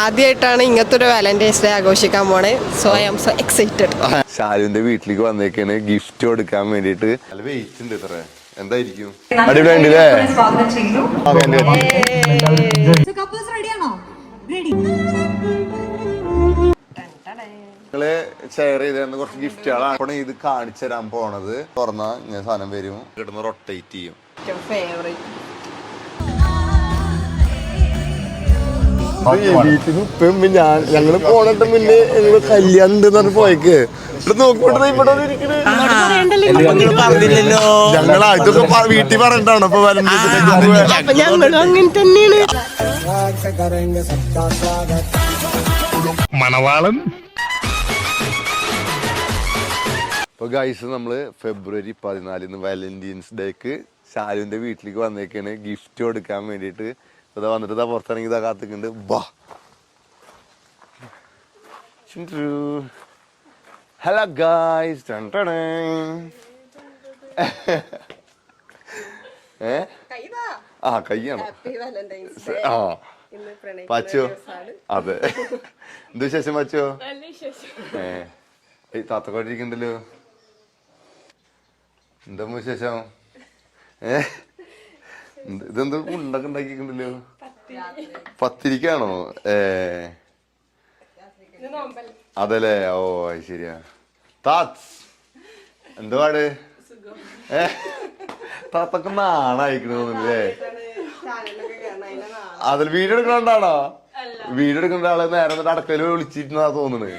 ആദ്യമായിട്ടാണ് ഇങ്ങനത്തെ ഒരു വാലന്റൈൻസ് ഡേ ആഘോഷിക്കാൻ പോണേ. So I am so excited. ഷാലുവിന്റെ വീട്ടിലേക്ക് വന്നേക്കാണ് ഗിഫ്റ്റ് കൊടുക്കാൻ വേണ്ടിട്ട്. നല്ല വെയിറ്റ് ഉണ്ട്. ഇത്ര എന്തായിരിക്കും? അടിപൊളിയുണ്ടല്ലേ? നിങ്ങള് ഷെയർ ചെയ്ത് കുറച്ച് ഗിഫ്റ്റുകളാണ് അപ്പോൾ ഇത് കാണിച്ചു തരാൻ പോണത്. തുറന്നാ ഞാൻ സാധനം വരും, കിടന്ന് റൊട്ടേറ്റ് ചെയ്യും. ഞങ്ങള് പോണിട്ട് മുന്നേ ഞങ്ങള് കല്യാണം ഉണ്ടെന്ന് പോയേക്ക് നോക്കിട്ട് ഇവിടെ ഞങ്ങളാ ഇതൊക്കെ വീട്ടിൽ പറഞ്ഞിട്ടാണ് ഇപ്പൊ അങ്ങനെ തന്നെയാണ്. മണവാളൻ. ഇപ്പൊ ഗൈസ് നമ്മള് ഫെബ്രുവരി 14 വാലന്റൈൻസ് ഡേക്ക് ഷാലുവിന്റെ വീട്ടിലേക്ക് വന്നേക്കാണ് ഗിഫ്റ്റ് കൊടുക്കാൻ വേണ്ടിട്ട്. ഇതാ വന്നിട്ട് ഇതാ പുറത്തിറങ്ങി ഇതാ കാത്തിക്കുന്നുണ്ട്. ബാ ഹലോ ഗായ്സ്. കയ്യാണോ? ആ പച്ചോ? അതെ. എന്ത് വിശേഷം പച്ചോ? താത്തക്കോട്ടിരിക്കണ്ടല്ലോ. എന്താ വിശേഷം? ഇതെന്ത് ഉണ്ടൊക്കെ ഉണ്ടാക്കിണ്ടല്ലോ? പത്തിരിക്കാണോ? അതല്ലേ? ഓ അത് ശരിയാ. താത്ത് എന്തുപാട്? താത്തൊക്കെ നാണായിക്കണോന്നല്ലേ? അതിൽ വീഡിയോ എടുക്കണ്ടാണോ? വീഡിയോ എടുക്കേണ്ട ആളെ നേരെ എന്നിട്ട് അടക്കല് വിളിച്ചിരുന്നാ തോന്നുന്നത്.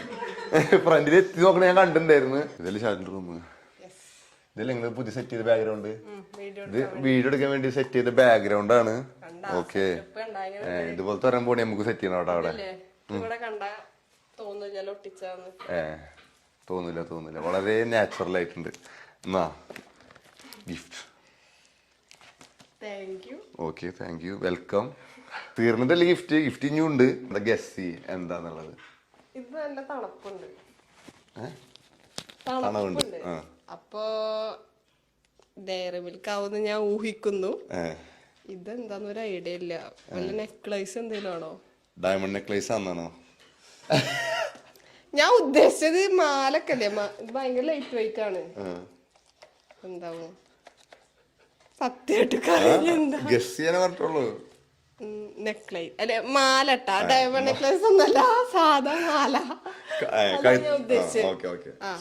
ഫ്രണ്ടിൽ എത്തി നോക്കണ ഞാൻ കണ്ടിട്ടുണ്ടായിരുന്നു. ഇതിൽ ഷാലിന്റെ റൂം. ഇതിൽ നിങ്ങൾ പുതിയ സെറ്റ് ചെയ്ത ബാക്ക്ഗ്രൗണ്ട്. ഇത് വീഡിയോ എടുക്കാൻ വേണ്ടി സെറ്റ് ചെയ്ത ബാക്ക്ഗ്രൗണ്ട് ആണ്. ഓക്കെ, ഇതുപോലത്തെ വരാൻ പോണി നമുക്ക് സെറ്റ് ചെയ്യണം അവിടെ. തോന്നില്ല. വളരെ നാച്ചുറൽ ആയിട്ടുണ്ട്. എന്നാ gift. Okay, thank you, welcome. തീർന്നിട്ടല്ലേ ഗിഫ്റ്റ്? ഗിഫ്റ്റ് ഇനിയും ഉണ്ട്. എന്താ ഗസ് എന്താന്നുള്ളത്? ഇത് നല്ല തണുപ്പുണ്ട്. തണുപ്പുണ്ട്. അപ്പൊ ഡയറി മിൽക്ക് ആവുന്ന ഞാൻ ഊഹിക്കുന്നു. ഇതെന്താന്നൊരു ഐഡിയ ഇല്ല. വല്ല നെക്ലേസ് എന്തെങ്കിലും ആണോ? ഡയമണ്ട് നെക്ലേസ് ആണെന്നാണോ ഞാൻ ഉദ്ദേശിച്ചത്? മാലൊക്കെ അല്ലേ? ഇത് ഭയങ്കര ലൈറ്റ് വെയിറ്റ് ആണ്. എന്താവും? സത്യമായിട്ട് ഗസ് ചെയ്യാനേ പറഞ്ഞിട്ടുള്ളൂ. നെക്ലേസ് അല്ലെ? മാലട്ടാ. ഡയമണ്ട് നെക്ലേസ് ഒന്നല്ല, സാധാ മാല.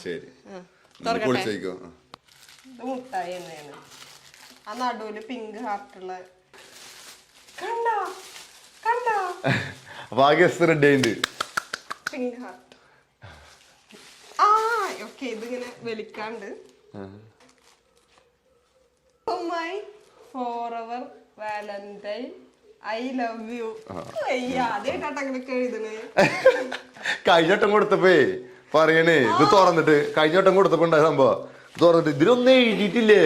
ശരി, മുട്ടായി തന്നെയാണ്. ആ നടുവില് പിങ്ക് ഹാർട്ടുള്ള. കണ്ടോ? Pink heart. ഓക്കെ, ഇതിങ്ങനെ വലിക്കാണ്ട്. My forever valentine I love you. ആദ്യമായിട്ടാണ് അങ്ങനെയൊക്കെ എഴുതണേ. കഴിഞ്ഞോട്ടം കൊടുത്തപ്പോ പറയണേ ഇത് തുറന്നിട്ട്. കഴിഞ്ഞോട്ടം കൊടുത്തപ്പോ ഉണ്ടായ സംഭവം തുറന്നിട്ട് ഇതിലൊന്നും എഴുതിയിട്ടില്ലേ?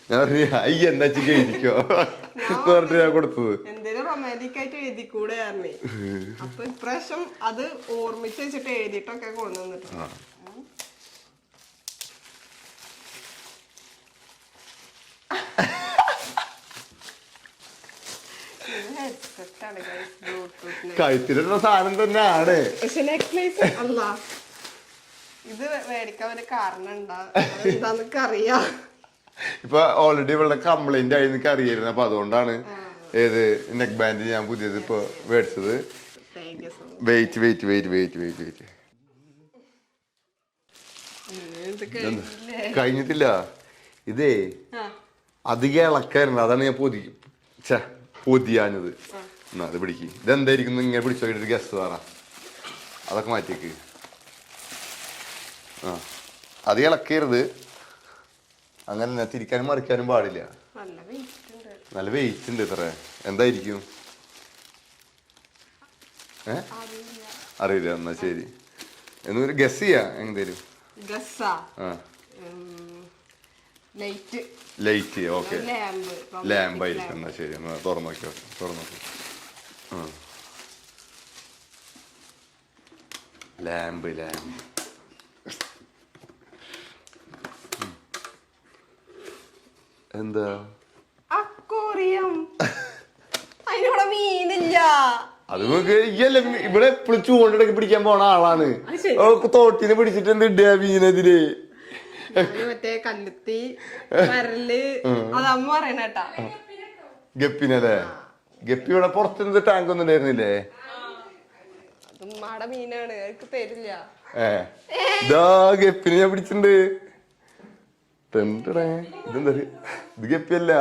ഞാൻ പറഞ്ഞു അയ്യ എന്താ എഴുതിക്കോ പറഞ്ഞിട്ട് ഞാൻ കൊടുത്തത്. എന്തേലും റൊമാൻറ്റിക് ആയിട്ട് എഴുതിക്കൂടെ? അപ്പൊ ഇപ്രാവശ്യം അത് ഓർമ്മിച്ച് വെച്ചിട്ട് എഴുതിയിട്ടൊക്കെ കൊണ്ടുവന്നിട്ട്. കഴുത്തിലുള്ള സാധനം തന്നെയാണ്. പക്ഷെ നെക്ലേസ് അല്ല. ഇത് മേടിക്കാൻ ഒരു കാരണം എന്താന്നൊക്കെ അറിയാം. ഇപ്പൊ ഓൾറെഡി ഇവളുടെ കംപ്ലൈന്റ് ആയി എനിക്ക് അറിയായിരുന്നു. അപ്പൊ അതുകൊണ്ടാണ് ഏത് നെക്ക് ബാൻഡ് ഞാൻ പുതിയത് ഇപ്പൊ മേടിച്ചത്. വെയിറ്റ് കഴിഞ്ഞിട്ടില്ല. ഇതേ അധികം ഇളക്കായിരുന്നു. അതാണ് ഞാൻ പൊതിയാഞ്ഞത്. എന്നാ അത് പിടിക്ക്. ഇതെന്തായിരിക്കും? ഇങ്ങനെ പിടിച്ചു നോക്കിയിട്ട് ഗസ്റ്റ് പറ. അതൊക്കെ മാറ്റിയേക്ക്. അത് ഇളക്കരുത്. അങ്ങനെ തിരിക്കാനും മറിക്കാനും പാടില്ല. നല്ല വെയിറ്റ് ഉണ്ട്. ഇത്ര എന്തായിരിക്കും? അറിയില്ല. എന്നാ ശരി, എന്നൊരു ഗസ് ചെയ്യാ. എന്തേലും ലൈറ്റ്. ഓക്കെ, ലാമ്പ് ആയിരിക്കും. എന്നാ ശരി, എന്നാ തുറന്നു നോക്കി. ലാമ്പ്. എന്താ? അക്വേറിയം. അതിനോടെ മീനില്ല. അത് നമുക്ക് ഇവിടെ എപ്പോഴും ചൂണ്ടിടക്ക് പിടിക്കാൻ പോണ ആളാണ്. തോട്ടിന് പിടിച്ചിട്ട് എന്ത് ഇടുക മീനെതിരെ? മറ്റേ കല്ലുത്തി മരല് അത് അമ്മ പറയണേട്ടാ. ഗപ്പിനല്ലേ? ഗപ്പി ഇവിടെ പുറത്തുനിന്ന് ടാങ്ക് ഒന്നും ഉണ്ടായിരുന്നില്ലേ? ഉമ്മാടെ മീനാണ്, എനിക്ക് തരില്ല. ഇതാ ഗപ്പിനെ ഞാൻ പിടിച്ചിട്ടുണ്ട്. ഇതെന്താ ഇത്? ഗപ്പിയല്ല,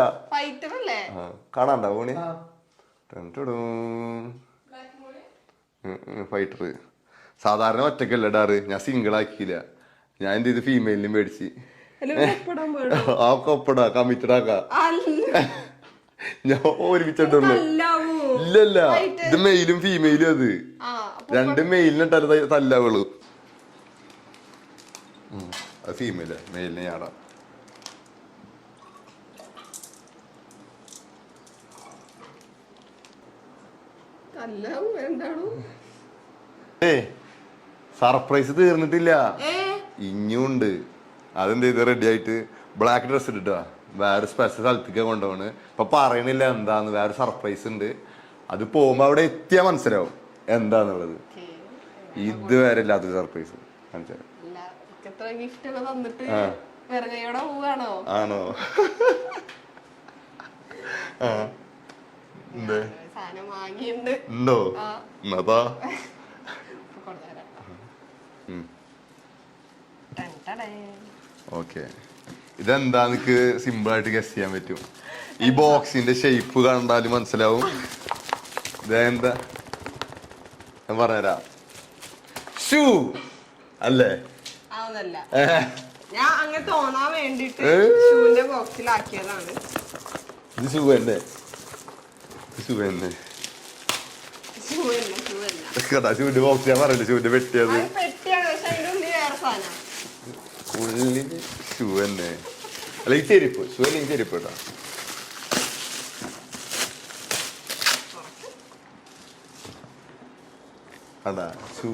കാണാണ്ട പോണി. ഫൈറ്റർ സാധാരണ ഒറ്റക്കല്ല ഇടാറ്, ഞാൻ സിംഗിൾ ആക്കിയില്ല. ഞാൻ എന്ത് ചെയ്ത് ഫീമെയിലിനും മേടിച്ച് ആ കൊപ്പടാ കമ്മിറ്റഡ് ആക്കാം. ഞാൻ ഒരുമിച്ചിട്ടുള്ളൂ. ഇല്ലല്ല, ഇത് മെയിലും ഫീമെയിലും. അത് രണ്ട് മെയിലിനിട്ടത് തല്ലാവുള്ളൂ. അത് ഫീമെയില്, മെയിലിനെ ഞാടാ. സർപ്രൈസ് തീർന്നിട്ടില്ല, ഇനിയുണ്ട്. അതെന്ത് ചെയ്ത് റെഡി ആയിട്ട് ബ്ലാക്ക് ഡ്രസ് ഇട്ടിട്ടാ വേറെ സ്പെഷ്യൽ സ്ഥലത്തേക്ക് കൊണ്ടുപോണ്. ഇപ്പൊ പറയണില്ല എന്താന്ന്, വേറെ സർപ്രൈസ് ഉണ്ട്. അത് പോകുമ്പോ അവിടെ എത്തിയാ മനസ്സിലാവും എന്താന്നുള്ളത്. ഇതുവരെ ഇല്ലാത്തൊരു സർപ്രൈസ് ആണോ? ഉണ്ടോ? എന്നതാ? ഓക്കെ, ഇതെന്താ എനിക്ക് സിമ്പിൾ ആയിട്ട് ഗസ് ചെയ്യാൻ പറ്റും. ഈ ബോക്സിന്റെ ഷേപ്പ് കണ്ടാലും മനസ്സിലാവും. ഇതെന്താ ഞാൻ പറഞ്ഞുതരാം. ഷൂ അല്ലേ? ഞാൻ അങ്ങനെ തോന്നാൻ വേണ്ടിട്ട് ഷൂന്റെ ബോക്സിലാക്കിയതാണ്. ഇത് ഷൂ തന്നെ, ഷൂ തന്നെ. ഷൂന്റെ ബോക്സ് ഞാൻ പറയല്ലേ, ഷൂന്റെ പെട്ടിയത് ഉള്ളില് ഷൂ തന്നെ. അല്ല ഈ ചെരുപ്പ്, ഷൂ അല്ലെങ്കിൽ ചെരുപ്പ് കേട്ടോ. അതാ ഷൂ.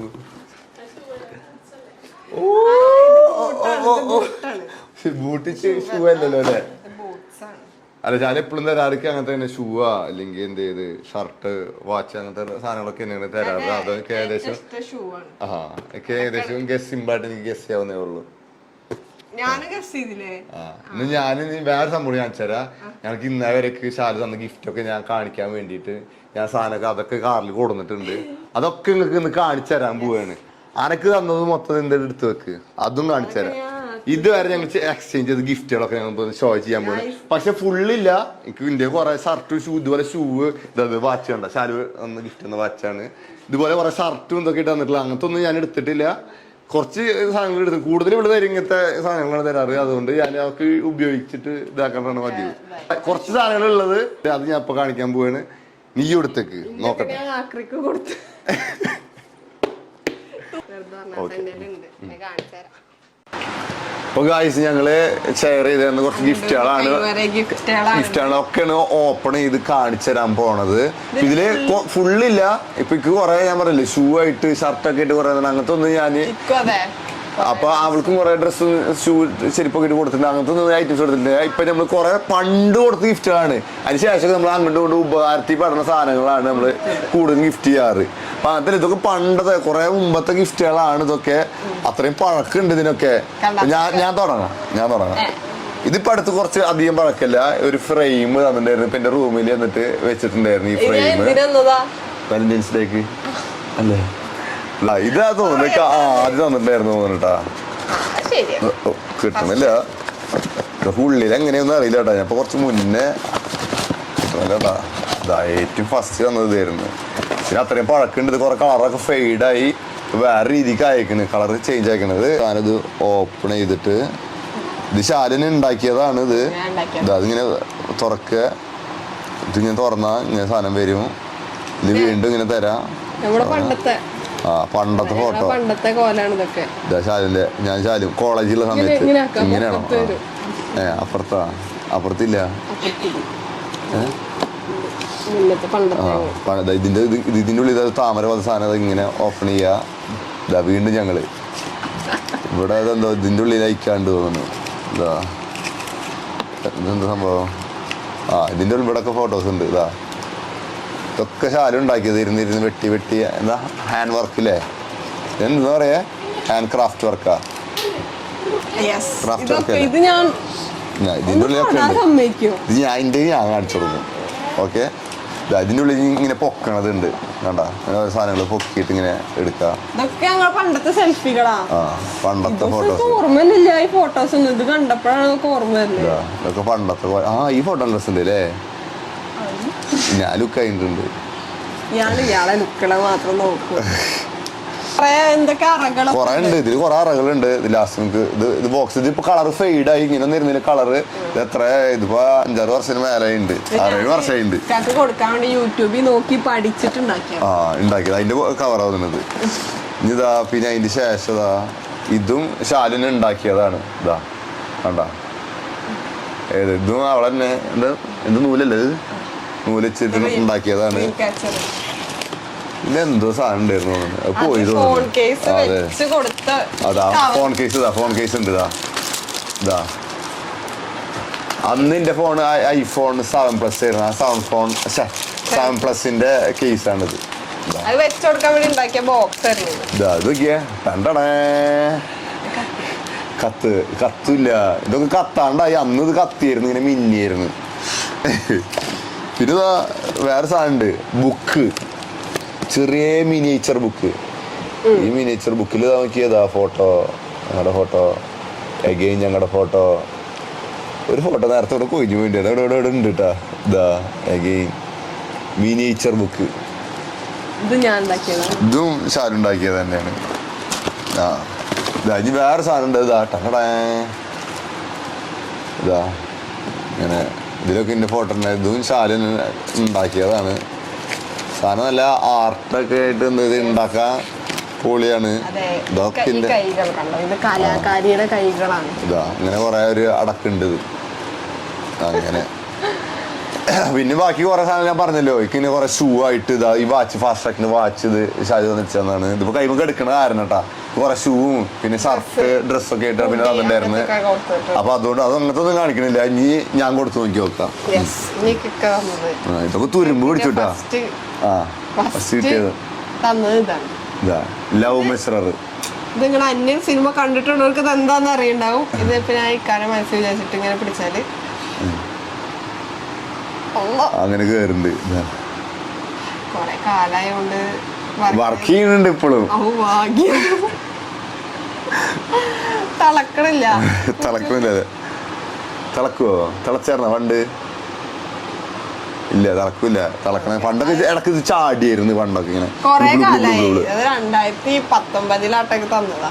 ബൂട്ട് ഷൂ അല്ലല്ലോ അല്ലേ? അല്ല, ഞാൻ എപ്പോഴും തരാർക്ക് അങ്ങനത്തെ തന്നെ ഷൂവാ അല്ലെങ്കിൽ എന്ത് ചെയ്ത് ഷർട്ട് വാച്ച് അങ്ങനത്തെ സാധനങ്ങളൊക്കെ തന്നെയാണ് തരാറ്. അതൊക്കെ ഏകദേശം ഏകദേശം ഗസ് സിമ്പിളായിട്ട് എനിക്ക് ഗസ് ചെയ്യാവുന്നേ ഉള്ളൂ. ഞാൻ വേറെ സംഭവം കാണിച്ചു തരാം. ഞങ്ങൾക്ക് ഇന്നേവരേക്ക് ശാലു തന്ന ഗിഫ്റ്റ് ഒക്കെ ഞാൻ കാണിക്കാൻ വേണ്ടിട്ട് ഞാൻ സാധനമൊക്കെ അതൊക്കെ കാറിൽ കൊടുത്തിട്ടുണ്ട്. അതൊക്കെ നിങ്ങൾക്ക് ഇന്ന് കാണിച്ചു തരാൻ പോവാണ്. അനക്ക് തന്നത് മൊത്തം എന്തെങ്കിലും എടുത്തു വെക്ക്, അതും കാണിച്ചു തരാം. ഇതുവരെ ഞങ്ങൾ എക്സ്ചേഞ്ച് ചെയ്ത് ഗിഫ്റ്റുകളൊക്കെ ഞങ്ങൾ ഷോ ചെയ്യാൻ പോകുന്നത്. പക്ഷെ ഫുള്ളില്ല, എനിക്ക് ഇന്ത്യ കുറെ ഷർട്ടും ഷൂ, ഇതുപോലെ ഷൂ ഇതത് വാച്ച് കണ്ട ശാലു ഒന്ന് ഗിഫ്റ്റ് തന്ന വാച്ചാണ്. ഇതുപോലെ കുറെ ഷർട്ടും ഇതൊക്കെ ഇട്ട് തന്നിട്ടില്ല. അങ്ങനത്തെ ഒന്നും ഞാൻ എടുത്തിട്ടില്ല. കുറച്ച് സാധനങ്ങൾ എടുത്തു, കൂടുതൽ ഇവിടെ തരും ഇങ്ങനത്തെ സാധനങ്ങളാണ് തരാറ്. അതുകൊണ്ട് ഞാൻ അവർക്ക് ഉപയോഗിച്ചിട്ട് ഇതാക്കാനാണ് പതിവ്. കുറച്ച് സാധനങ്ങൾ ഉള്ളത് അത് ഞാൻ ഇപ്പൊ കാണിക്കാൻ പോവാണ്. നീ എടുത്തേക്ക് നോക്കട്ടെ. അപ്പൊ ഗായ്സ്, ഞങ്ങള് ഷെയർ ചെയ്ത് തന്ന കുറച്ച് ഗിഫ്റ്റുകളാണ് ഒക്കെയാണ് ഓപ്പൺ ചെയ്ത് കാണിച്ചു തരാൻ പോണത്. ഇതില് ഫുള്ളില്ല. ഇപ്പൊ എനിക്ക് കുറെ ഞാൻ പറയില്ലേ ഷൂ ആയിട്ട് ഷർട്ടൊക്കെ ആയിട്ട് കുറെ അങ്ങനത്തെ ഒന്നും ഞാന് അപ്പൊ അവൾക്കും കുറെ ഡ്രസ്സ് ഷൂ ചെരുപ്പൊക്കെ ഇട്ട് കൊടുത്തിട്ടുണ്ട്. അങ്ങനത്തെ ഒന്നും ഐറ്റംസ് കൊടുത്തിട്ടുണ്ട്. ഇപ്പൊ നമ്മള് കുറെ പണ്ട് കൊടുത്ത ഗിഫ്റ്റുകളാണ്. അതിനുശേഷം നമ്മൾ അങ്ങോട്ടും കൊണ്ട് ഉപകാരത്തിൽ പെടുന്ന സാധനങ്ങളാണ് നമ്മള് കൂടുതൽ ഗിഫ്റ്റ് ചെയ്യാറ്. അപ്പൊ അങ്ങനത്തെ ഇതൊക്കെ പണ്ടത്തെ കുറെ മുമ്പത്തെ ഗിഫ്റ്റുകളാണ്. ഇതൊക്കെ അത്രയും പഴക്കുണ്ട് ഇതിനൊക്കെ. ഞാൻ തുടങ്ങാം. ഇതിപ്പോ അടുത്ത് കുറച്ച് അധികം പഴക്കല്ല. ഒരു ഫ്രെയിം തന്നിട്ടുണ്ടായിരുന്നു. ഇപ്പൊ എന്റെ റൂമിൽ എന്നിട്ട് വെച്ചിട്ടുണ്ടായിരുന്നു ഈ ഫ്രെയിം. വാലന്റൈൻസ് ഡേക്ക് അല്ലേ? ഇതാ തോന്നുന്നു ആദ്യം തന്നിട്ടുണ്ടായിരുന്നു തോന്നുന്നുട്ടാ. കിട്ടണില്ല. ഉള്ളിൽ എങ്ങനെയൊന്നും അറിയില്ല കേട്ടാ. ഞാൻ ഇപ്പൊ കുറച്ച് മുന്നേ കിട്ടണില്ലട്ടാ. ഇതാ ഏറ്റവും ഫസ്റ്റ് തന്നത് ഇതായിരുന്നു. പിന്നെ അത്രയും പഴക്കുണ്ട്. ഇത് കുറെ കളറൊക്കെ ഫെയ്ഡായി വേറെ രീതിക്ക് അയക്കണ്, കളർ ചേഞ്ച് ആക്കണത്. ഞാനിത് ഓപ്പൺ ചെയ്തിട്ട് ഇത് ശാലിന് ഉണ്ടാക്കിയതാണ്. ഇത് അതിങ്ങനെ തുറക്കുക. ഇതിങ്ങനെ തുറന്നാ ഇങ്ങനെ സാധനം വരും. ഇത് വീണ്ടും ഇങ്ങനെ തരാം. പണ്ടത്തെ ഫോട്ടോ, പണ്ടത്തെ കോലാണ് ഇതൊക്കെ. ശാലിന്റെ ഞാൻ ശാലും കോളേജിലുള്ള സമയത്ത് ഇങ്ങനെയാണോ? അപ്പുറത്തില്ല. ഇതിന്റെ ഉള്ളിൽ താമര പോലെ സാധനം ഇങ്ങനെ ഓപ്പൺ ചെയ്യാ. ഇതാ വീണ്ടും ഞങ്ങള് ഇവിടെ അതെന്തോ ഇതിന്റെ ഉള്ളിൽ അയക്കാണ്ട് തോന്നുന്നു. ഇതാ ഇതെന്താ സംഭവം? ഇതിന്റെ ഉള്ളിൽ ഇവിടെ ഒക്കെ ഫോട്ടോസ് ഉണ്ട്. ഇതാ ഇതൊക്കെ ശാലം ഉണ്ടാക്കിയത് ഇരുന്ന് വെട്ടി വെട്ടി എന്താ ഹാൻഡ് വർക്ക് അല്ലേ, എന്താ പറയാ, ഹാൻഡ് ക്രാഫ്റ്റ് വർക്കാ. ക്രാഫ്റ്റ് വർക്ക് ഇത് ഞാൻ ഇതിൻ്റെ ഉള്ളിലൊക്കെ ഉണ്ട്. സമ്മതിക്കോ? ഇത് ഞാൻ കാണിച്ചു കൊടുക്കും. ഓക്കെ, ഇതിൻ്റെ ഉള്ളിൽ ഇങ്ങനെ പൊക്കണതുണ്ട് കണ്ട, ഓരോ സാധനങ്ങൾ പൊക്കിയിട്ട് ഇങ്ങനെ എടുക്കുക. ഇതൊക്കെ ഞങ്ങൾ പണ്ടത്തെ സെൽഫികളാ. ആ പണ്ടത്തെ ഫോട്ടോസ്. ഓർമ്മയില്ല ഈ ഫോട്ടോസ് ഒന്നും. ഇത് കണ്ടപ്പോഴാണ് നമുക്ക് ഓർമ്മ വരുന്നത്. ഇതൊക്കെ പണ്ടത്തെ. ഈ ഫോട്ടോ ഡ്രസ് ഉണ്ട് അല്ലേ, ഞാൻ ലുക്ക് ആയിട്ടുണ്ട്. ഇയാളെ ലുക്കളെ മാത്രം നോക്കും. എന്തൊക്കെ അറകളോ കൊറേ ഉണ്ട് ഇതില്, കൊറേ അറകളുണ്ട്. ഇത് ലാസ്റ്റ് നമുക്ക് ഇത് ബോക്സ് ഇതിപ്പോ കളർ ഫെയ്ഡ് ആയി ഇങ്ങനെ വരുന്നില്ല കളറ്. ഇത് എത്ര, ഇതിപ്പോ 5-6 വർഷത്തിന് മേലെ ഉണ്ട്, 6-7 വർഷമായിണ്ട്. കൊടുക്കാൻ വേണ്ടി യൂട്യൂബിൽ നോക്കി പഠിച്ചിട്ടുണ്ടാക്കിയ ഉണ്ടാക്കിയത് അതിന്റെ കവർ ആവുന്നത്. ഇതാ പിന്നെ അതിന്റെ ശേഷം ഇതാ ഇതും ശാലിന് ഉണ്ടാക്കിയതാണ്. ഇതാ കണ്ട, ഇതും അവളെ തന്നെ എന്ത് നൂലല്ലേ, ഇത് നൂല് വെച്ചിട്ട് ഉണ്ടാക്കിയതാണ്. ഇതെന്തോ സാധനം ഉണ്ടായിരുന്നു പോയി അതാ ഫോൺ കേസ്. ഫോൺ കേസ് ഉണ്ട്. ഇതാ അന്ന് എന്റെ ഫോൺ ഐഫോൺ 7+ ആയിരുന്നു. ആ 7+ന്റെ കേസാണിത്. ഇതാ ഇതൊക്കെ കണ്ടടേ, കത്തില്ല. ഇതൊക്കെ കത്താണ്ടായി. അന്ന് ഇത് കത്തിയായിരുന്നു, ഇങ്ങനെ മിന്നിയായിരുന്നു. പിന്നെ ഇതാ വേറെ സാധനം ഉണ്ട്, ബുക്ക്, ചെറിയ മിനിയേച്ചർ ബുക്ക്. ഈ മിനിയേച്ചർ ബുക്കിൽ നോക്കിയതാ ഫോട്ടോ, ഞങ്ങളുടെ ഫോട്ടോ, എഗെയിൻ ഞങ്ങളുടെ ഫോട്ടോ. ഒരു ഫോട്ടോ നേരത്തെ ഇവിടെ കൊഴിഞ്ഞു പോയിട്ട് ഇവിടെ ഉണ്ട് കേട്ടാ. ഇതാ എഗെയിൻ മിനിയേച്ചർ ബുക്ക്. ഇതും ശാലുണ്ടാക്കിയത് തന്നെയാണ്. ഇനി വേറെ സാധനം ഉണ്ട്. ഇതാ ടങ്ങടേ, ഇതാ ഇങ്ങനെ ഇതിലൊക്കെ എന്റെ ഫോട്ടോ ഉണ്ടായത്. ഇതും ശാലു ഉണ്ടാക്കിയതാണ്. സാധനം നല്ല ആർട്ടൊക്കെ ആയിട്ട് ഇത് ഉണ്ടാക്കാൻ പൊളിയാണ്. ഇതൊക്കെ ഇതാ ഇങ്ങനെ കൊറേ ഒരു അടക്കുണ്ട് ഇത് അങ്ങനെ. പിന്നെ ബാക്കി കുറെ സാധനം ഞാൻ പറഞ്ഞല്ലോ, ഇങ്ങനെ കുറെ ഷൂ ആയിട്ട് ഇതാ ഈ വാച്ച്, ഫാസ്റ്റ് ട്രാക്കിന്റെ വാച്ച് ഇത് ഷാജി തന്നിച്ചാണ്. ഇതിപ്പോ കൈമൊക്കെ എടുക്കണ കാരണം കേട്ടാ. കുറെ ഷൂവും പിന്നെ ഷർട്ട് ഡ്രസ്സൊക്കെ ആയിട്ട് പിന്നെ തന്നിട്ടുണ്ടായിരുന്നു. അപ്പൊ അതുകൊണ്ട് അത് അങ്ങനത്തെ ഒന്നും കാണിക്കണില്ല. ഇനി ഞാൻ കൊടുത്തു നോക്കി നോക്കാം. ഇതൊക്കെ തുരുമ്പ് പിടിച്ചുട്ടാ. ലവ് മെഷറർ. ഇത് നിങ്ങൾ അന്യൻ സിനിമ കണ്ടിട്ടുള്ളവർക്ക് ഇത് എന്താന്ന് അറിയണ്ടാവും. ഇത് ഇപ്പൊ ഞാൻ ഇക്കാര്യം മനസ്സിൽ വിചാരിച്ചിട്ട് ഇങ്ങനെ പിടിച്ചാല് അങ്ങനെ കേറുണ്ട്. കൊറേ കാലായോണ്ട് വർക്ക് ചെയ്യുന്നുണ്ട് ഇപ്പോഴും. തിളക്കണില്ല. തിളക്കുന്നില്ല. തിളക്കുവോ? തിളച്ചായിരുന്നോ പണ്ട്? ഇല്ല, തിളക്കൂല. തിളക്കണ പണ്ടൊക്കെ ഇടക്ക് ഇത് ചാടിയായിരുന്നു പണ്ടൊക്കെ ഇങ്ങനെ. കൊറേ കാലായി. അത് 2019 തന്നതാ.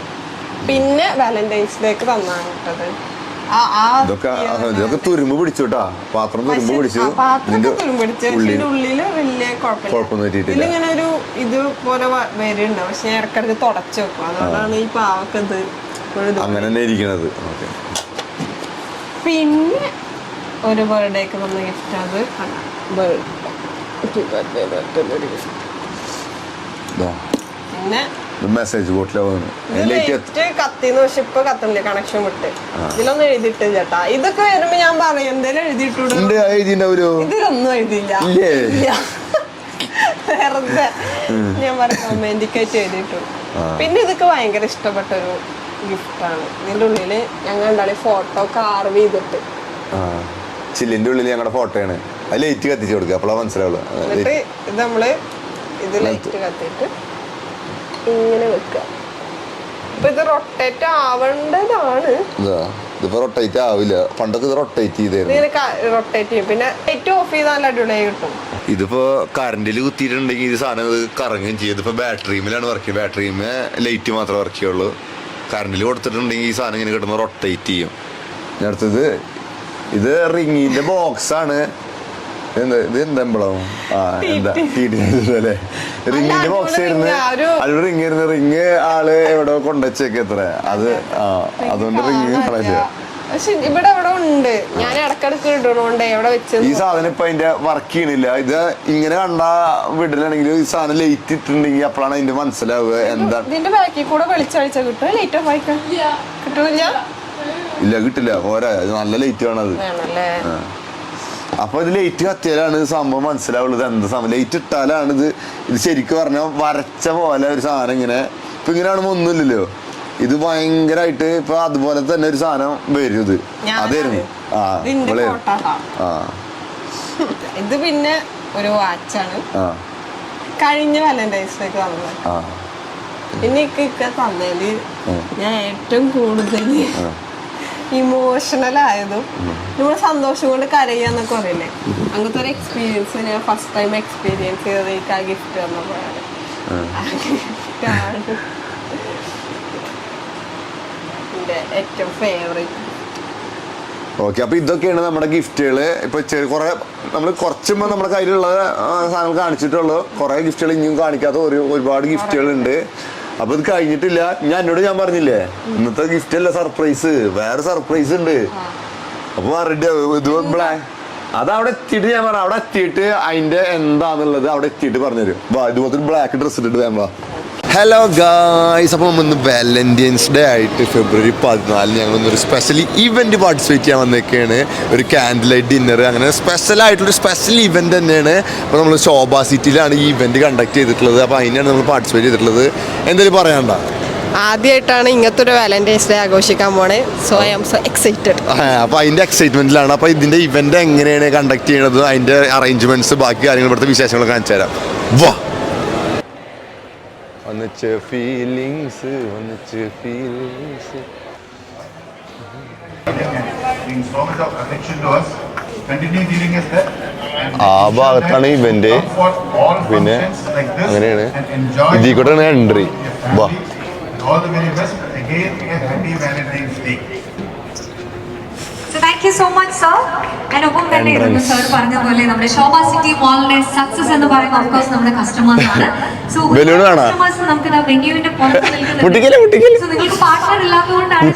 പിന്നെ വാലന്റൈൻസ് ഡേക്ക് തന്നാണ് കേട്ടത്. ഇതൊക്കെ തുരുമ്പ് പിടിച്ചുട്ടാ. പാത്രം തുരുമ്പ് പിടിച്ചു. ഉള്ളില് വലിയ കുഴപ്പമില്ല. ഇതിലിങ്ങനെ ഒരു ഇതുപോലെ വരുന്നുണ്ട്. പക്ഷെ ഇടക്കിടക്ക് തുടച്ചു വെക്കും. അതുകൊണ്ടാണ് ഈ പാവക്കത് അങ്ങനെ തന്നെ ഇരിക്കണത്. പിന്നെ ഒരു ബർത്ത്ഡേക്ക് തന്ന ഗിഫ്റ്റ്, അത് പിന്നെ മെസ്സേജ് ബോട്ടിലാവുന്നു. കത്തിന്ന്. പക്ഷെ ഇപ്പൊ കത്തുന്നില്ല, കണക്ഷൻ വിട്ട്. ഇതിലൊന്നും എഴുതിയിട്ട് ചേട്ടാ. ഇതൊക്കെ വരുമ്പോ ഞാൻ പറയും എന്തേലും എഴുതിയിട്ടുണ്ട്. ഇതിലൊന്നും എഴുതിയില്ല, വെറുതെ ഞാൻ പറയാം റൊമാൻറ്റിക്കായിട്ട് എഴുതിയിട്ടുണ്ട്. പിന്നെ ഇതൊക്കെ ഭയങ്കര ഇഷ്ടപ്പെട്ട ഒരു ഗിഫ്റ്റാണ്. ഇതിന്റെ ഉള്ളില് ഞങ്ങൾ ഉണ്ടാവും ഫോട്ടോ കാർവ് ചെയ്തിട്ട്. ചില്ലിന്റെ ഉള്ളിൽ ഞങ്ങളുടെ ഫോട്ടോയാണ്. അത് ലൈറ്റ് കത്തിച്ചു കൊടുക്കുക, അപ്പോഴാ മനസ്സിലാവുള്ളൂ. എന്നിട്ട് ഇത് നമ്മള് ഇത് ലൈറ്റ് കത്തിയിട്ട് ഇങ്ങനെ വെക്കുക. ഇപ്പൊ ഇത് റൊട്ടേറ്റ് ആവേണ്ടതാണ്. ഇതിപ്പോ റൊട്ടേറ്റ് ആവില്ല. പണ്ടൊക്കെ ഇത് റൊട്ടേറ്റ് ചെയ്തായിരുന്നു. റൊട്ടേറ്റ് ചെയ്യും. പിന്നെ ലൈറ്റ് ഓഫ് ചെയ്താൽ നല്ല അടിപൊളിയായി കിട്ടും. ഇതിപ്പോ കറണ്ടിൽ കുത്തിയിട്ടുണ്ടെങ്കിൽ ഇത് സാധനം കറങ്ങുകയും ചെയ്യും. ഇതിപ്പോ ബാറ്ററിയിലാണ് വർക്ക് ചെയ്യുക. ബാറ്ററിയുമേ ലൈറ്റ് മാത്രമേ വർക്ക് ചെയ്യുള്ളൂ. കറണ്ടിൽ കൊടുത്തിട്ടുണ്ടെങ്കിൽ ഈ സാധനം ഇങ്ങനെ കിട്ടുമ്പോൾ റൊട്ടേറ്റ് ചെയ്യും. അടുത്തത് ഇത് റിങ്ങിന്റെ ബോക്സ് ആണ്. ഇത് എന്താ അല്ലേ, റിങ്ങിന്റെ ബോക്സ് ആയിരുന്നു. അത് റിങ് ആയിരുന്നു. റിങ് ആള് എവിടെ കൊണ്ടുവച്ചേക്ക് എത്ര അത്. അതുകൊണ്ട് റിങ് കളഞ്ഞ. പക്ഷെ ഇവിടെ എവിടെ ഉണ്ട്, ഞാൻ ഇടക്കിടക്ക് ഇടണോണ്ട് എവിടെ വെച്ച്. ഈ സാധനം ഇപ്പൊ അതിന്റെ വർക്ക് ചെയ്യണില്ല. ഇത് ഇങ്ങനെ കണ്ടാ വീട്ടിലാണെങ്കിൽ ഈ സാധനം ലൈറ്റ് ഇട്ടിട്ടുണ്ടെങ്കിൽ അപ്പോഴാണ് അതിന്റെ മനസ്സിലാവുക എന്താ. ഇതിന്റെ ബാക്കിൽ കൂടെ വെളിച്ചടിച്ച കിട്ടും. ലൈറ്റ് ഓഫ് ആയിക്കാൻ കിട്ടൂല. ഇല്ല, കിട്ടില്ല. പോരാ, നല്ല ലൈറ്റ് വേണത്. അപ്പൊ ഇത് ലൈറ്റ് കത്തിയാലാണ് സംഭവം മനസ്സിലാവുള്ളത് എന്താ സംഭവം. ലൈറ്റ് ഇട്ടാലാണ് ഇത് ശരിക്കും പറഞ്ഞാൽ വരച്ച പോലെ ഒരു സാധനം ഇങ്ങനെ. ഇപ്പൊ ഇങ്ങനെ കാണുമ്പോ ഒന്നുമില്ലല്ലോ, ഇത് ഭയങ്കരമായിട്ട് ഇപ്പൊ അതുപോലെ തന്നെ ഒരു സാധനം വരും. ഇത് അതായിരുന്നു. ഇത് പിന്നെ ഒരു വാച്ചാണ് കഴിഞ്ഞ വാലന്റൈൻസ് ഡേക്ക് തന്നത്. പിന്നെ തന്നതില് ഞാൻ ഏറ്റവും കൂടുതൽ ഇമോഷണൽ ആയതും നമ്മുടെ സന്തോഷം കൊണ്ട് കരയാന്നൊക്കെ പറയില്ലേ, അങ്ങനത്തെ ഒരു എക്സ്പീരിയൻസ് ഞാൻ ഫസ്റ്റ് ടൈം എക്സ്പീരിയൻസ് ചെയ്തത് ആ ഗിഫ്റ്റ് തന്നപ്പോഴാണ്. എന്റെ ഏറ്റവും ഫേവറേറ്റ്. ഓക്കെ, അപ്പൊ ഇതൊക്കെയാണ് നമ്മുടെ ഗിഫ്റ്റുകള്. ഇപ്പൊ കുറെ നമ്മൾ കുറച്ചുമ്പോ നമ്മുടെ കയ്യിലുള്ള സാധനങ്ങൾ കാണിച്ചിട്ടുള്ളൂ. കുറെ ഗിഫ്റ്റുകൾ ഇനിയും കാണിക്കാത്ത ഒരുപാട് ഗിഫ്റ്റുകൾ ഉണ്ട്. അപ്പൊ ഇത് കഴിഞ്ഞിട്ടില്ല. ഞാൻ പറഞ്ഞില്ലേ ഇന്നത്തെ ഗിഫ്റ്റ് അല്ല സർപ്രൈസ്, വേറെ സർപ്രൈസ് ഉണ്ട്. അപ്പൊ റെഡി ഇത് അതവിടെ എത്തിയിട്ട് ഞാൻ പറഞ്ഞു, അവിടെ എത്തിയിട്ട് അതിന്റെ എന്താന്നുള്ളത് അവിടെ എത്തിയിട്ട് പറഞ്ഞുതരും. വാ, ഇതുപോലത്തെ ബ്ലാക്ക് ഡ്രസ് ഇട്ടിട്ട് വേണ്ട. ഹലോ ഗായ്സ്, അപ്പോൾ നമ്മൾ ഇന്ന് വാലന്റൈൻസ് ഡേ ആയിട്ട് ഫെബ്രുവരി 14 ഞങ്ങളൊന്നൊരു സ്പെഷ്യൽ ഇവന്റ് പാർട്ടിസിപ്പേറ്റ് ചെയ്യാൻ വന്നേക്കാണ്. ഒരു കാൻഡിൽ ലൈറ്റ് ഡിന്നർ, അങ്ങനെ സ്പെഷ്യൽ ആയിട്ടുള്ളൊരു സ്പെഷ്യൽ ഇവന്റ് തന്നെയാണ്. അപ്പോൾ നമ്മൾ ശോഭ സിറ്റിയിലാണ് ഈ ഇവന്റ് കണ്ടക്ട് ചെയ്തിട്ടുള്ളത്. അപ്പോൾ അതിനാണ് നമ്മൾ പാർട്ടിസിപ്പേറ്റ് ചെയ്തിട്ടുള്ളത്. എന്തെങ്കിലും പറയാനുണ്ടോ? ആദ്യമായിട്ടാണ് ഇങ്ങനത്തെ ഒരു വാലന്റൈൻസ് ഡേ ആഘോഷിക്കാൻ പോണേ. So I am so excited. അപ്പോൾ അതിന്റെ എക്സൈറ്റ്മെന്റിലാണ്. അപ്പോൾ ഇതിന്റെ ഇവന്റ് എങ്ങനെയാണ് കണ്ടക്ട് ചെയ്യുന്നത്, അതിന്റെ അറേഞ്ച്മെന്റ്സ്, ബാക്കി കാര്യങ്ങൾ, ഇവിടുത്തെ വിശേഷങ്ങൾ കാണിച്ചു തരാം. വാ, ഫീലിങ്സ് ആ ഭാഗത്താണ് ഇവന്റ്. പിന്നെ അങ്ങനെയാണ് ഇതിൽ കൂടെയാണ് എൻട്രി. വാ, Thank you so much, sir. And ഒപ്പം തന്നെ ഇരുന്നു സർ പറഞ്ഞ പോലെ നമ്മുടെ ശോഭ സിറ്റി മോളിന്റെ സക്സസ് എന്ന് പറയുന്നത് ഓഫ് കോഴ്സ് നമ്മുടെ കസ്റ്റമേഴ്സ് ആണ്. സോ കസ്റ്റമേഴ്സ് നമുക്ക് വെന്യൂവിന്റെ പുറത്ത് നിൽക്കുന്നത്. സോ നിങ്ങൾക്ക് പാർട്ട്ണർ ഇല്ലാത്തതുകൊണ്ടാണ്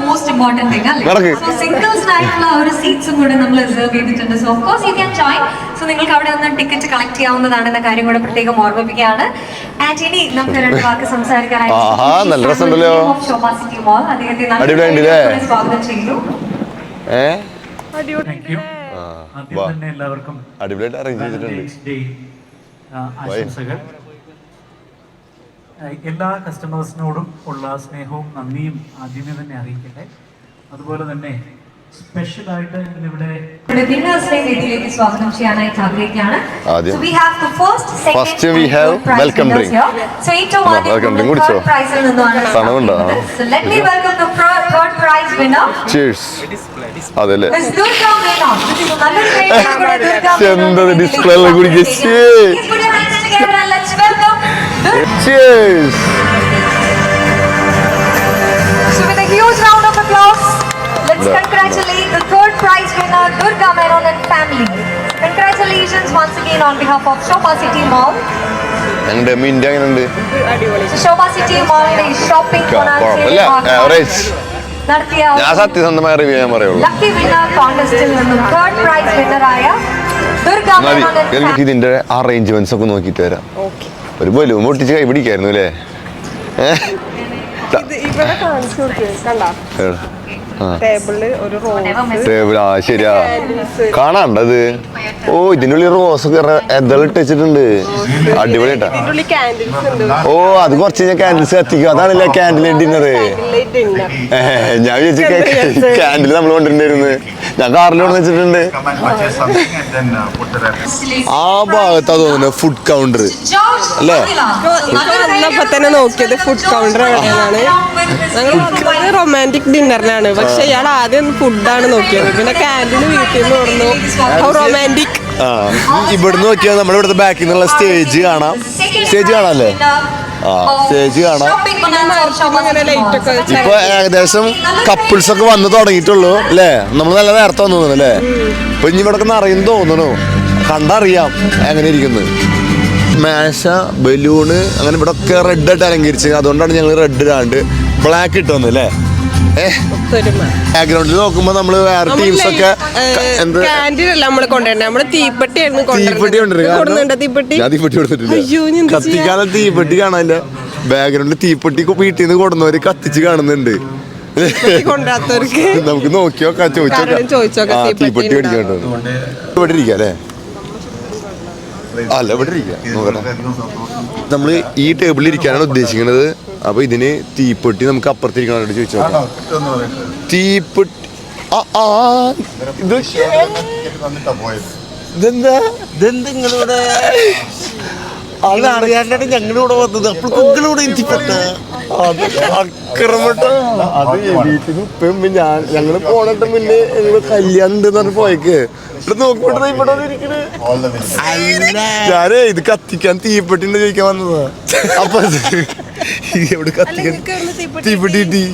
മോസ്റ്റ് ഇമ്പോർട്ടന്റ് തിങ് അല്ലേ. സോ സിംഗിൾസിനായിട്ടുള്ള ഒരു സീറ്റ്സും കൂടെ നമ്മൾ റിസർവ് ചെയ്തിട്ടുണ്ട്. So of course you can join. So നിങ്ങൾക്ക് അവിടെ നിന്ന് ടിക്കറ്റ് കളക്ട് ചെയ്യാവുന്നതാണ് എന്ന കാര്യം കൂടെ പ്രത്യേകം ഓർമ്മിപ്പിക്കുകയാണ്. ആൻഡ് ഇനി നമുക്ക് രണ്ട് വാക്ക് സംസാരിക്കാനായിട്ട് ശോഭ സിറ്റി മോൾ അദ്ദേഹത്തെ സ്വാഗതം ചെയ്യുന്നു. എല്ലാവർക്കും അടിപൊളിയായിട്ട് അറേഞ്ച് ചെയ്തിട്ടുണ്ട്. ആശംസകൾ. എല്ലാ കസ്റ്റമേഴ്സിനോടും ഉള്ള സ്നേഹവും നന്ദിയും ആദ്യമേ തന്നെ അറിയിക്കട്ടെ. അതുപോലെ തന്നെ സ്പെഷ്യൽ ആയിട്ട് ഇവിടെ വിന്നേഴ്സിനെ വേദിയിലേക്ക് സ്വാഗതം ചെയ്യാനായിട്ട് ആഗ്രഹിക്കുകയാണ്. ആദ്യം So we have the first we have welcome drink. So ഏറ്റവും ആദ്യം third prize-ൽ നിന്നുമാണ് സാധനം. So let me welcome the third prize winner. Cheers. അതല്ലേ Miss Durga Menon. This is another great Durga Menon. എന്താ ഡിസ്പ്ലേ എല്ലാം കുടിക്കുക. Please put your hands together and let's welcome Durga. Cheers. So with a huge round of applause, let's congratulate the third prize winner, Durga Menon and family. Congratulations once again on behalf of Shobha City Mall. എന്റെ mint എങ്ങനെയുണ്ട്? So Shobha City Mall shopping നടത്തിയ ഞാൻ സത്യസന്ധമായ review ഞാൻ പറയുള്ളൂ. Lucky winner കോൺടെസ്റ്റിൽ നിന്നും third prize വിന്നറായ Durga Menon. എനിക്ക് ഇതിന്റെ അറേഞ്ച്മെന്റ്സ് ഒക്കെ നോക്കിയിട്ട് വരാം. ഒരു ബലൂൺ പൊട്ടിച്ച് കൈ പിടിക്കായിരുന്നു അല്ലേ? ടേബിൾ ശരിയാ കാണാണ്ടത്. ഓ, ഇതിനുള്ളിൽ റോസ് എന്തളിട്ട് വെച്ചിട്ടുണ്ട്. അടിപൊളിയായിട്ടാ. ഓ, അത് കുറച്ച് ഞാൻ ക്യാൻഡിൽസ് കത്തിക്കും. അതാണല്ലേ ക്യാൻഡിൽ ഡിന്നർ. ഞാൻ വിചാരിച്ചു ക്യാൻഡിൽ നമ്മൾ കൊണ്ടിട്ടുണ്ടായിരുന്നു. ഞാൻ കാറിൽ കൊണ്ട് വെച്ചിട്ടുണ്ട്. ആ ഭാഗത്താ തോന്നുന്നു ഫുഡ് കൗണ്ടർ അല്ലേ? തന്നെ നോക്കിയത് ഫുഡ് കൗണ്ടർ എവിടെയാണ്. ഞങ്ങൾ റൊമാൻറ്റിക് ഡിന്നറിനാണ്, പക്ഷെ ഇയാൾ ആദ്യം ഫുഡാണ് നോക്കിയത്. പിന്നെ ക്യാൻറ്റീന് വീട്ടിൽ നിന്ന് ഓടുന്നു. റൊമാൻറ്റിക്. ഇവിടുന്ന് നോക്കിയാൽ നമ്മുടെ ഇവിടുത്തെ ബാക്കിൽ നിന്നുള്ള സ്റ്റേജ് കാണാം. സ്റ്റേജ് കാണാല്ലേ? സ്റ്റേജ് കാണാം. ഇപ്പൊ ഏകദേശം കപ്പിൾസ് ഒക്കെ വന്ന് തുടങ്ങിയിട്ടുള്ളൂ അല്ലേ? നമ്മൾ നല്ല നേരത്തെ വന്നു തോന്നുന്നു അല്ലേ? ഇപ്പൊ ഇനി ഇവിടെ നിറയും തോന്നുന്നു. കണ്ടറിയാം എങ്ങനെ ഇരിക്കുന്നത്. മേശ, ബലൂണ്, അങ്ങനെ ഇവിടെ ഒക്കെ റെഡ് ആയിട്ട് അലങ്കരിച്ചത്. അതുകൊണ്ടാണ് ഞങ്ങൾ റെഡ് ഇടാണ്ട് ബ്ലാക്ക് ഇട്ട് വന്നത് അല്ലേ? ബാക്ക്ഗ്രൗണ്ടിൽ നോക്കുമ്പോ നമ്മള് വേറെ ടീംസ് ഒക്കെ തീപ്പെട്ടി കത്തിക്കാതെ തീപ്പെട്ടി കാണാനില്ല. ബാക്ക്ഗ്രൗണ്ടിൽ തീപ്പെട്ടി വീട്ടിൽ നിന്ന് കൊടുന്നവര് കത്തിച്ച് കാണുന്നുണ്ട്. കൊണ്ടുവരാത്തവർക്ക് നമുക്ക് നോക്കിയോക്കാം, ചോദിച്ചോക്കാം. തീപ്പെട്ടി മേടിക്കണ്ടോ? ഇവിടെ ഇരിക്കാം അല്ലേ? അല്ല ഇവിടെ ഇരിക്കാം, നോക്കട്ടെ. നമ്മള് ഈ ടേബിളിൽ ഇരിക്കാനാണ് ഉദ്ദേശിക്കുന്നത്. അപ്പൊ ഇതിന് തീപ്പെട്ടി നമുക്ക് അപ്പുറത്തിരിക്കണോ ചോദിച്ചു നോക്കാം. തീപ്പെട്ടി ഇതെന്താ ഇതെന്തിങ്ങളിവിടെ അറിയാണ്ടാണ് ഞങ്ങളിവിടെ വന്നത്. അപ്പോൾ നിങ്ങളിവിടെ എത്തിപ്പെട്ട അക്രമട്ടോ. അത് വീട്ടിൽ ഇപ്പം ഞങ്ങള് പോണട്ട് മുന്നേ ഞങ്ങള് കല്യാണം ഉണ്ടെന്ന് പറഞ്ഞ് പോയേക്ക്. ഇവിടെ നോക്കിപ്പെട്ടോ ഇവിടെ ഇരിക്കണേ. ഞാനേ ഇത് കത്തിക്കാൻ തീപ്പെട്ടിണ്ട് ചോദിക്കാൻ വന്നതാ. അപ്പൊ എവിടെ കത്തിക്കാൻ തീപ്പെട്ടി കിട്ടി?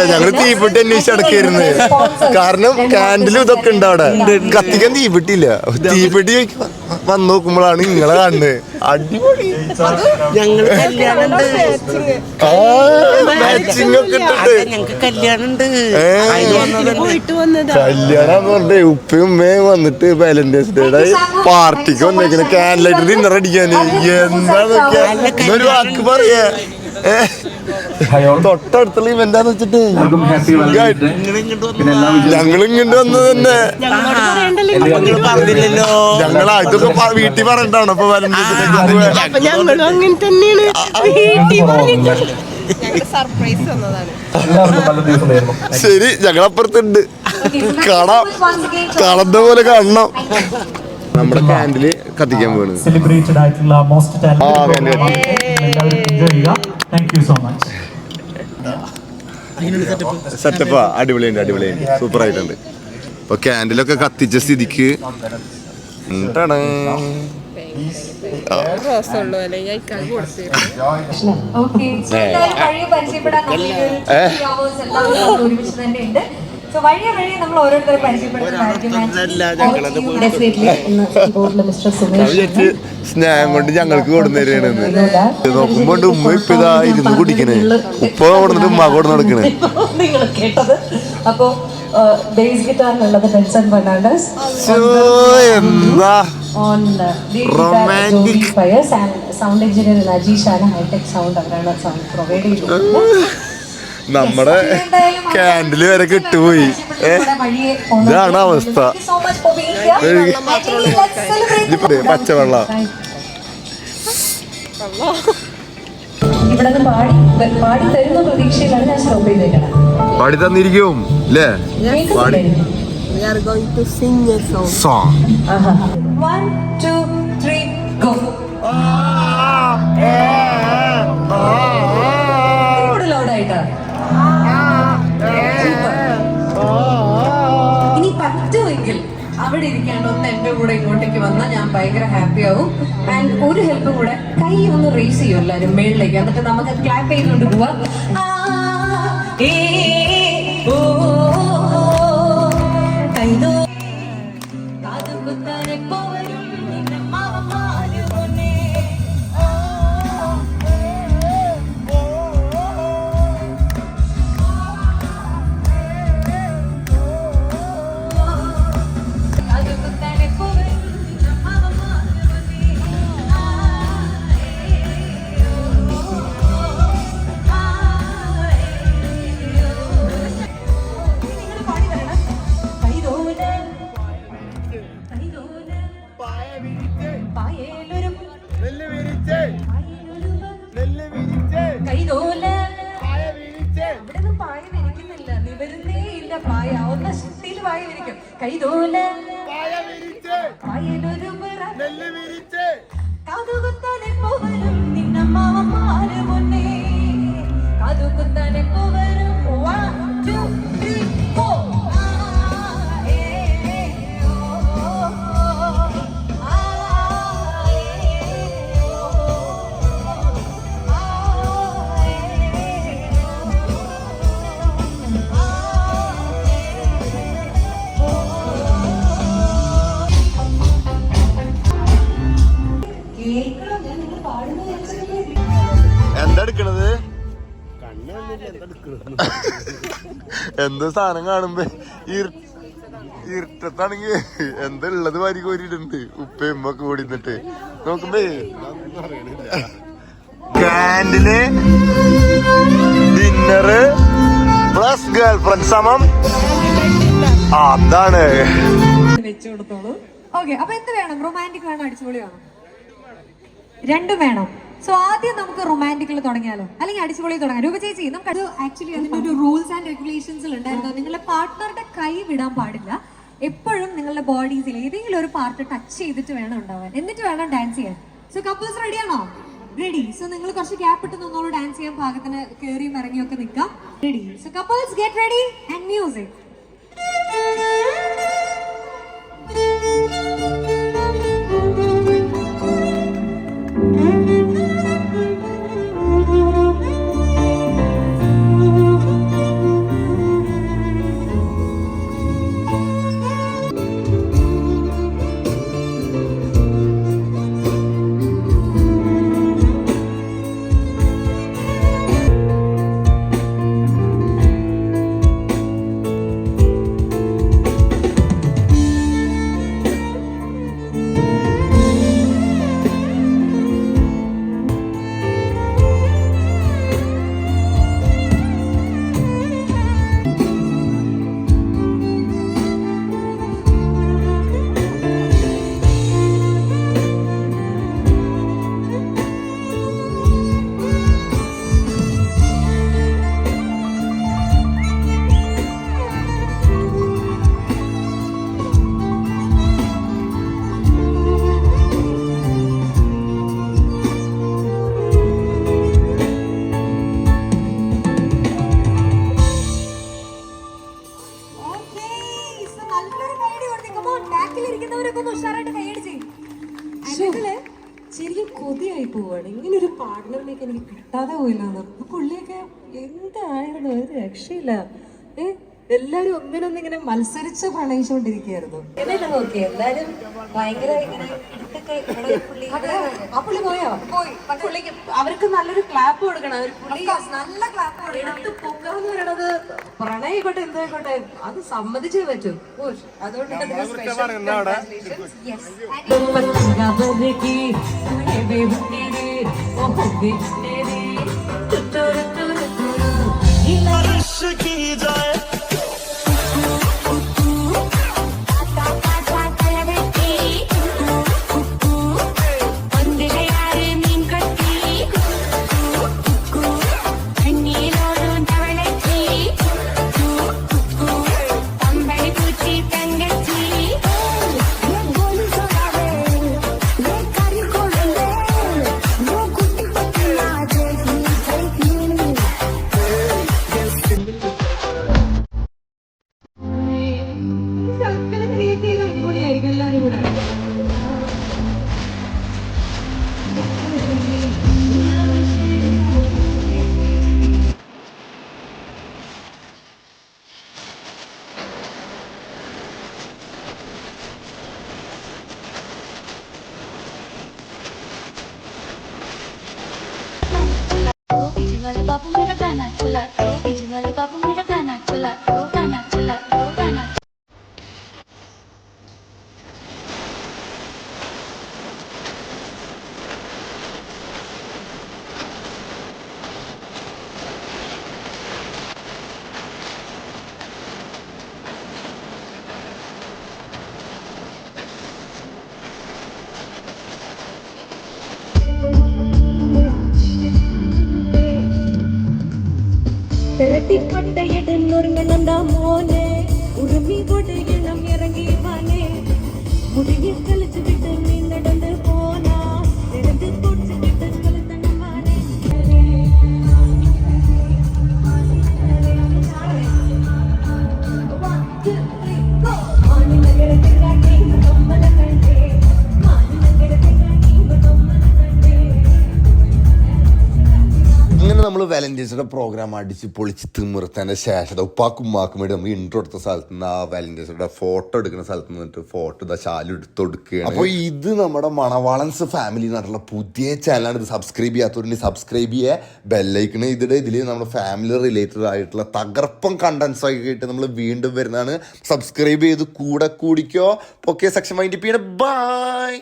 ഞങ്ങള് തീപ്പെട്ടി അന്വേഷിച്ച് അടക്കായിരുന്നു. കാരണം കാൻഡിലും ഇതൊക്കെ ഉണ്ട് അവിടെ. കത്തിക്കാൻ തീപ്പെട്ടിയില്ല. തീപ്പെട്ടി വന്ന് നോക്കുമ്പോഴാണ് നിങ്ങളെ കാണുന്നത്. അടിപൊളി. ഞങ്ങള് കല്യാണം കല്യാണം പറഞ്ഞേ ഉപ്പയും ഉമ്മയും വന്നിട്ട് വാലന്റൈൻസ് ഡേയുടെ പാർട്ടിക്ക് വന്നേക്കണ കാൻഡിലായിട്ട് ഡിന്നർ അടിക്കാന്. എന്താ നോക്കിയാ ഒരു വാക്ക് പറയാ. തൊട്ടടുത്തുള്ള ഇവന്റാന്ന് വെച്ചിട്ട് ഞങ്ങൾ ഇങ്ങോട്ട് വന്നത് തന്നെ. ഞങ്ങളാ ഇതൊക്കെ വീട്ടിൽ പറഞ്ഞിട്ടാണ് ഇപ്പൊ ഞങ്ങളും അങ്ങനെ തന്നെയാണ്. സർപ്രൈസ് വന്നതാണ്. ശരി, ഞങ്ങളപ്പുറത്തുണ്ട്. കാണുന്ന പോലെ കാണണം. നമ്മുടെ കാൻഡില് കത്തിക്കാൻ പോകുന്നത് സെലിബ്രേറ്റഡ് ആയിട്ടുള്ള മോസ്റ്റ് ടാലന്റഡ് എൻജോയ് ചെയ്യുക. Thank you so much. സെറ്റപ്പാ, അടിപൊളിയുണ്ട്, അടിപൊളിയുണ്ട്, സൂപ്പർ ആയിട്ടുണ്ട്. അപ്പൊ കാൻഡിലൊക്കെ കത്തിച്ച സ്ഥിതിക്ക് നമ്മൾ ഓരോരുത്തരെ സ്നേഹം കൊണ്ട് ഞങ്ങൾക്ക് കൊടുന്നേരാണെന്ന് നോക്കുമ്പോ ഉമ്മ ഇപ്പൊ ഇതാ ഇരുന്ന് കുടിക്കണേ. ഉപ്പ കൊടുത്തിട്ട് ഉമ്മ കൊടുന്ന് നടക്കണേ. നിങ്ങൾ കേട്ടത്. അപ്പോ ബേസ് ഗിറ്റാറിനുള്ളത് ബെൻസൺ ഫെർണാണ്ടസ്, എന്താ റൊമാൻറ്റിക് സൗണ്ട് എഞ്ചിനീയർ നജീഷാണ്. ഹൈടെക് സൗണ്ട് അവരാണ് സൗണ്ട് പ്രൊവൈഡ് ചെയ്യുന്നത്. നമ്മുടെ കാൻഡില് വരെ കിട്ടുപോയി. ഇതാണ് അവസ്ഥ. പച്ചവെള്ളം ഇവിടെ പാടി തരുന്ന പ്രതീക്ഷയിലാണ് ഞാൻ സ്റ്റോപ്പ് ചെയ്തേക്കണം. പാടി തന്നിരിക്കും അല്ലേ? പാടി സോങ് 1 2 3 ഗോ. ലൗഡായിട്ടാ ഇനി പറ്റുമെങ്കിൽ അവിടെ ഇരിക്കാണ്ട് ഒന്ന് എന്റെ കൂടെ ഇങ്ങോട്ടേക്ക് വന്നാൽ ഞാൻ ഭയങ്കര ഹാപ്പി ആവും. ആൻഡ് ഒരു ഹെൽപ്പും കൂടെ, കൈ ഒന്ന് റേസ് ചെയ്യും എല്ലാവരും മേളിലേക്ക്. എന്നിട്ട് നമുക്ക് ക്ലാപ്പ് ചെയ്തുകൊണ്ട് പോവാം. എന്താ എടുക്കണത്? എന്ത് സാധനം കാണുമ്പോ ഇരുട്ടത്താണെങ്കി എന്താ ഉള്ളത് വാരി കോരിയിട്ടുണ്ട്. ഉപ്പയമ്മ കൂടി നിന്നിട്ട് നോക്കുമ്പേ കാൻഡില് ഡിന്നറ് പ്ലസ് ഗേൾ ഫ്രണ്ട് സമം അതാണ്. വെച്ചു കൊടുത്തോളൂ. ഓക്കെ, അപ്പൊ എന്ത് വേണം? റൊമാൻറ്റിക് വേണം, അടിച്ചുപൊളി വേണം? രണ്ടും വേണം. സോ ആദ്യം നമുക്ക് റൊമാൻറ്റിക്കിൽ തുടങ്ങിയാലോ, അല്ലെങ്കിൽ അടിച്ചുപൊളി തുടങ്ങാം? രൂപ ചേച്ചി, നമുക്ക് ആക്ച്വലി അതിന്റെ ഒരു റൂൾസ് ആൻഡ് റെഗുലേഷൻസിൽ ഉണ്ടായിരുന്നു. നിങ്ങളുടെ പാർട്ട്ണറുടെ കൈ വിടാൻ പാടില്ല. എപ്പോഴും നിങ്ങളുടെ ബോഡീസിൽ ഏതെങ്കിലും ഒരു പാർട്ട് ടച്ച് ചെയ്തിട്ട് വേണം ഉണ്ടാവാൻ, എന്നിട്ട് വേണം ഡാൻസ് ചെയ്യാൻ. സോ കപ്പിൾസ് റെഡിയാണോ? റെഡി. സോ നിങ്ങൾ കുറച്ച് ഗ്യാപ്പ് ഇട്ട് നിന്നോളൂ, ഡാൻസ് ചെയ്യാൻ പാകത്തിന് കയറിയും ഇറങ്ങിയൊക്കെ നിൽക്കാം. Ready? So couples get ready and music. ശരിക്കും കൊതിയായി പോവാണ്. ഇങ്ങനെ ഒരു പാർട്ട്ണറിലേക്ക് എനിക്ക് കിട്ടാതെ പോയില്ലാന്ന്. പുള്ളിയൊക്കെ എന്തായിരുന്നു, ഒരു രക്ഷയില്ല. എല്ലാരും ഒന്നിനൊന്നിങ്ങനെ മത്സരിച്ച് പ്രണയിച്ചുകൊണ്ടിരിക്കുകയായിരുന്നു. നോക്കി എല്ലാരും ഭയങ്കര ആ പുള്ളി പോയോ? പോയി. പുള്ളിക്ക് അവർക്ക് നല്ലൊരു ക്ലാപ്പ് കൊടുക്കണം. നല്ല ക്ലാപ്പ് എടുത്ത് പൊക്കാന്ന് പറയണത് പ്രണയിക്കോട്ടെ എന്തായിക്കോട്ടെ, അത് സമ്മതിച്ചേ പറ്റൂ. അതുകൊണ്ട് बाबू मेरा गाना चला दो, डीजे वाले बाबू मेरा गाना चला दो, गाना चला दो, गाना. ൊരുങ്ങണ്ട മോനെ, ഉറുമി കൊടയണം ഇറങ്ങി വാനെ, മുടിയെ കളിച്ചു വിട്ട് നീ നടന്ന് പോനാ, നടന്ന് പൊടിച്ചിട്ട് കളിത്തണം വാനെ. ഇങ്ങനെ നമ്മൾ വാലന്റൈൻസ് ഡേ പ്രോഗ്രാം അടിച്ച് പൊളിച്ച് തിമിർത്തതിന്റെ ശേഷം ഉപ്പാക്കും ഉമ്മാക്കും വേണ്ടി നമ്മൾ ഇൻട്രോ എടുത്ത സ്ഥലത്ത് നിന്ന് ആ വാലന്റൈൻസ് ഡേ ഫോട്ടോ എടുക്കുന്ന സ്ഥലത്ത് നിന്നിട്ട് ഫോട്ടോ ഇതാ ശാലു എടുത്ത് കൊടുക്കുകയാണ്. അപ്പോൾ ഇത് നമ്മുടെ മണവാളൻസ് ഫാമിലി എന്നുള്ള പുതിയ ചാനലാണ്. ഇത് സബ്സ്ക്രൈബ് ചെയ്യാത്തവരുണ്ടെങ്കിൽ സബ്സ്ക്രൈബ് ചെയ്യുക, ബെല്ലൈക്കണ് ഇതിൽ നമ്മുടെ ഫാമിലി റിലേറ്റഡ് ആയിട്ടുള്ള തകർപ്പം കണ്ടന്റ്സ് ഒക്കെ ആയിട്ട് നമ്മൾ വീണ്ടും വരുന്നതാണ്. സബ്സ്ക്രൈബ് ചെയ്ത് കൂടെ കൂടിക്കോ. ഓക്കെ, സെക്ഷൻ വൈൻഡപ്പ് ചെയ്യണം. ബൈ.